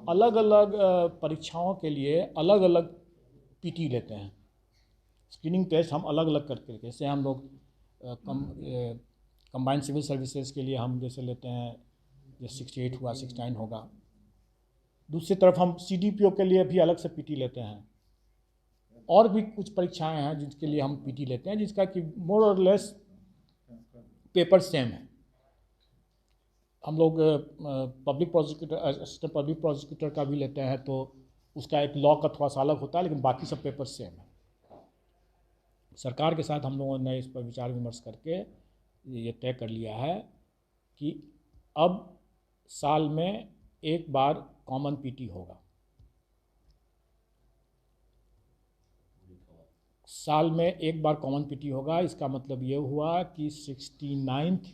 अलग अलग परीक्षाओं के लिए अलग अलग पीटी लेते हैं। स्क्रीनिंग टेस्ट हम अलग अलग करके, जैसे हम लोग कंबाइंड सिविल सर्विसेज के लिए हम जैसे लेते हैं, जैसे 68 हुआ, 69 होगा। दूसरी तरफ हम CDPO के लिए भी अलग से पीटी लेते हैं। और भी कुछ परीक्षाएं हैं जिसके लिए हम पीटी लेते हैं, जिसका कि मोर और लेस पेपर सेम है। हम लोग public prosecutor, assistant public prosecutor का भी लेते हैं, तो उसका एक लॉ का थोड़ा सा अलग होता है, लेकिन बाकी सब पेपर सेम है। सरकार के साथ हम लोगों ने इस पर विचार विमर्श करके ये तय कर लिया है कि अब साल में एक बार कॉमन पीटी होगा। साल में एक बार कॉमन पीटी होगा। इसका मतलब ये हुआ कि 69th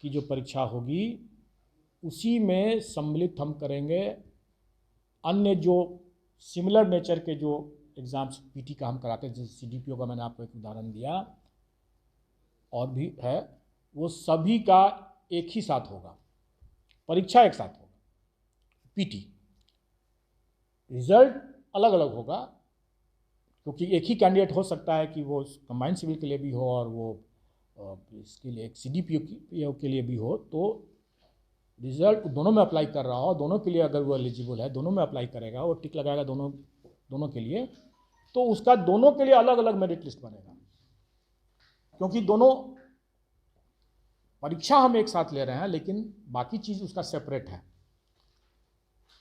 की जो परीक्षा होगी उसी में सम्मिलित हम करेंगे अन्य जो सिमिलर नेचर के जो एग्ज़ाम्स पीटी का हम कराते हैं, जैसे CDPO का मैंने आपको एक उदाहरण दिया, और भी है, वो सभी का एक ही साथ होगा, परीक्षा एक साथ होगा, पीटी। रिजल्ट अलग अलग होगा, क्योंकि एक ही कैंडिडेट हो सकता है कि वो कंबाइंड सिविल के लिए भी हो और वो इसके लिए एक CDPO के लिए भी हो, तो रिजल्ट दोनों में अप्लाई कर रहा हो, दोनों के लिए अगर वो एलिजिबल है, दोनों में अप्लाई करेगा, वो टिक लगाएगा दोनों के लिए, तो उसका दोनों के लिए अलग अलग मेरिट लिस्ट बनेगा। क्योंकि दोनों परीक्षा हम एक साथ ले रहे हैं, लेकिन बाकी चीज़ उसका सेपरेट है,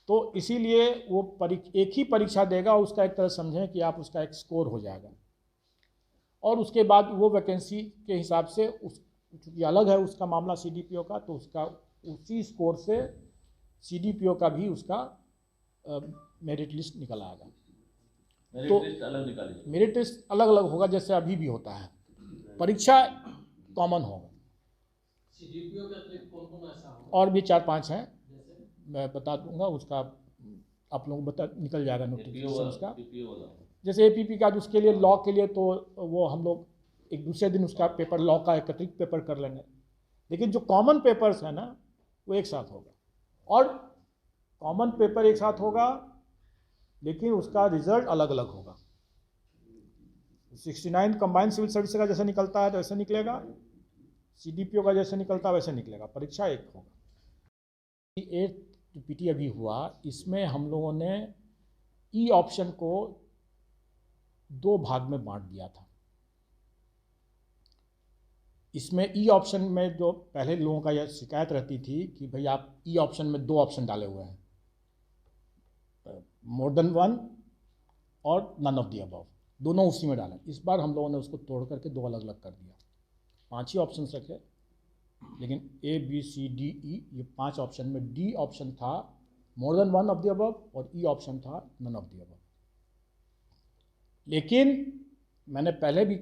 तो इसीलिए वो एक ही परीक्षा देगा। उसका एक तरह समझें कि आप उसका एक स्कोर हो जाएगा, और उसके बाद वो वैकेंसी के हिसाब से चूँकि अलग है उसका मामला CDPO का, तो उसका उसी स्कोर से CDPO का भी उसका मेरिट लिस्ट निकल आएगा। तो मेरिट लिस्ट अलग अलग होगा, जैसे अभी भी होता है, परीक्षा कॉमन होगा। CDPO के अतिरिक्त कौन-कौन ऐसा होगा? और भी 4-5 हैं, मैं बता दूंगा, उसका आप लोग निकल जाएगा नोटिफिकेशन उसका। जैसे APP का, उसके लिए लॉ के लिए तो वो हम लोग एक दूसरे दिन उसका पेपर, लॉ का एक अतिरिक्त पेपर कर लेंगे, लेकिन जो कॉमन पेपर्स है ना वो एक साथ होगा। और कॉमन पेपर एक साथ होगा, लेकिन उसका रिजल्ट अलग अलग होगा। 69 कंबाइंड सिविल सर्विस का जैसे निकलता है तो वैसे निकलेगा, CDPO का जैसे निकलता है वैसे निकलेगा, परीक्षा एक होगा। 8 पीटी अभी हुआ, इसमें हम लोगों ने ई ऑप्शन को 2 भाग में बांट दिया था। इसमें ई ऑप्शन में जो पहले लोगों का यह शिकायत रहती थी कि भाई आप ई ऑप्शन में 2 ऑप्शन डाले हुए हैं, मोर देन वन और नन ऑफ द अबव, दोनों उसी में डालें। इस बार हम लोगों ने उसको तोड़ करके 2 अलग अलग कर दिया। 5 ही ऑप्शन रखे, लेकिन A, B, C, D, E, ये 5 ऑप्शन में D ऑप्शन था more than one of the above, और E ऑप्शन था नन ऑफ द अबव। लेकिन मैंने पहले भी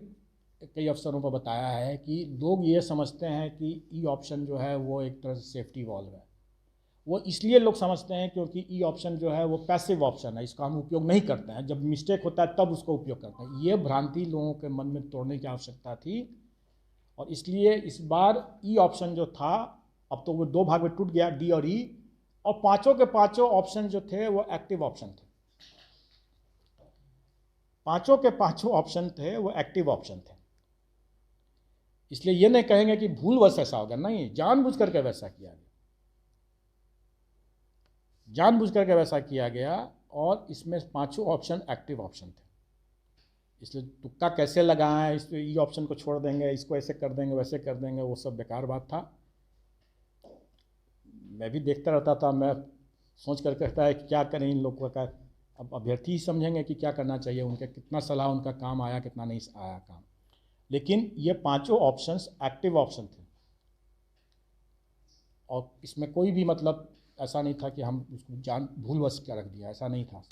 कई अवसरों पर बताया है कि लोग ये समझते हैं कि E ऑप्शन जो है वो एक तरह से सेफ्टी वॉल्व है। वो इसलिए लोग समझते हैं क्योंकि E ऑप्शन जो है वो पैसिव ऑप्शन है, इसका हम उपयोग नहीं करते हैं, जब मिस्टेक होता है तब उसका उपयोग करते हैं। ये भ्रांति लोगों के मन में तोड़ने की आवश्यकता थी, और इसलिए इस बार ई ऑप्शन जो था, अब तो वो 2 भाग में टूट गया, D और E, और पांचों के पांचों ऑप्शन जो थे वो एक्टिव ऑप्शन थे। पांचों के पांचों ऑप्शन थे वो एक्टिव ऑप्शन थे। इसलिए ये नहीं कहेंगे कि भूलवश ऐसा होगा, नहीं, जानबूझ करके वैसा किया गया, जानबूझ करके वैसा किया गया, और इसमें पांचों ऑप्शन एक्टिव ऑप्शन थे। इसलिए तुक्का कैसे लगाएं, इस ई ऑप्शन को छोड़ देंगे, इसको ऐसे कर देंगे, वैसे कर देंगे, वो सब बेकार बात था। मैं भी देखता रहता था, मैं सोच कर कहता है कि क्या करें इन लोगों का। अब अभ्यर्थी ही समझेंगे कि क्या करना चाहिए, उनके कितना सलाह उनका काम आया, कितना नहीं आया काम। लेकिन ये पांचों ऑप्शंस एक्टिव ऑप्शन थे, और इसमें कोई भी मतलब ऐसा नहीं था कि हम उसको भूलवश क्या रख दिया, ऐसा नहीं था।